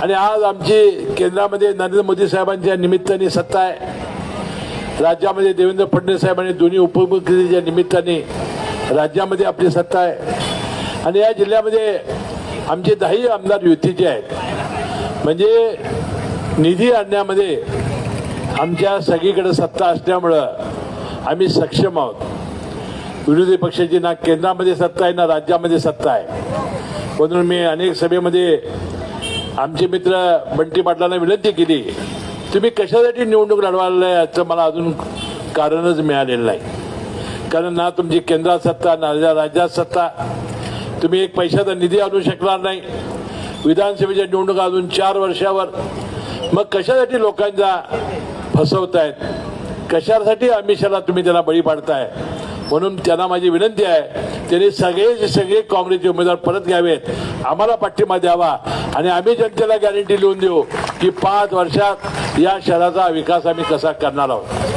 आणि आज आमची केंद्रामध्ये नरेंद्र मोदी साहेबांच्या निमित्ताने सत्ता आहे, राज्यामध्ये देवेंद्र फडणवीस साहेबांनी दोन्ही उपमुख्यमंत्रीच्या निमित्ताने राज्यामध्ये आपली सत्ता आहे. आणि या जिल्ह्यामध्ये आमचे 10 आमदार युतीचे आहेत. म्हणजे निधी आणण्यामध्ये आमच्या सगळीकडे सत्ता असल्यामुळं आम्ही सक्षम आहोत. विरोधी पक्षाची ना केंद्रामध्ये सत्ता आहे ना राज्यामध्ये सत्ता आहे. म्हणून मी अनेक सभेमध्ये आमचे मित्र बंटी पाटलांना विनंती केली, तुम्ही कशासाठी निवडणूक लढवायला याचं मला अजून कारणच मिळालेलं नाही. कारण ना तुमची केंद्रात सत्ता ना राज्यात सत्ता, तुम्ही एक पैशाचा निधी आणू शकणार नाही. विधानसभेच्या निवडणुका अजून 4 वर्षावर, मग कशासाठी लोकांचा फसवतायत, कशासाठी आमिषाला तुम्ही त्यांना बळी पाडताय. म्हणून त्यांना माझी विनंती आहे, त्यांनी सगळे काँग्रेसचे उमेदवार परत घ्यावेत, आम्हाला पाठिंबा द्यावा आणि आम्ही जनतेला गॅरंटी लिहून देऊ की 5 वर्षात या शहराचा विकास आम्ही कसा करणार आहोत.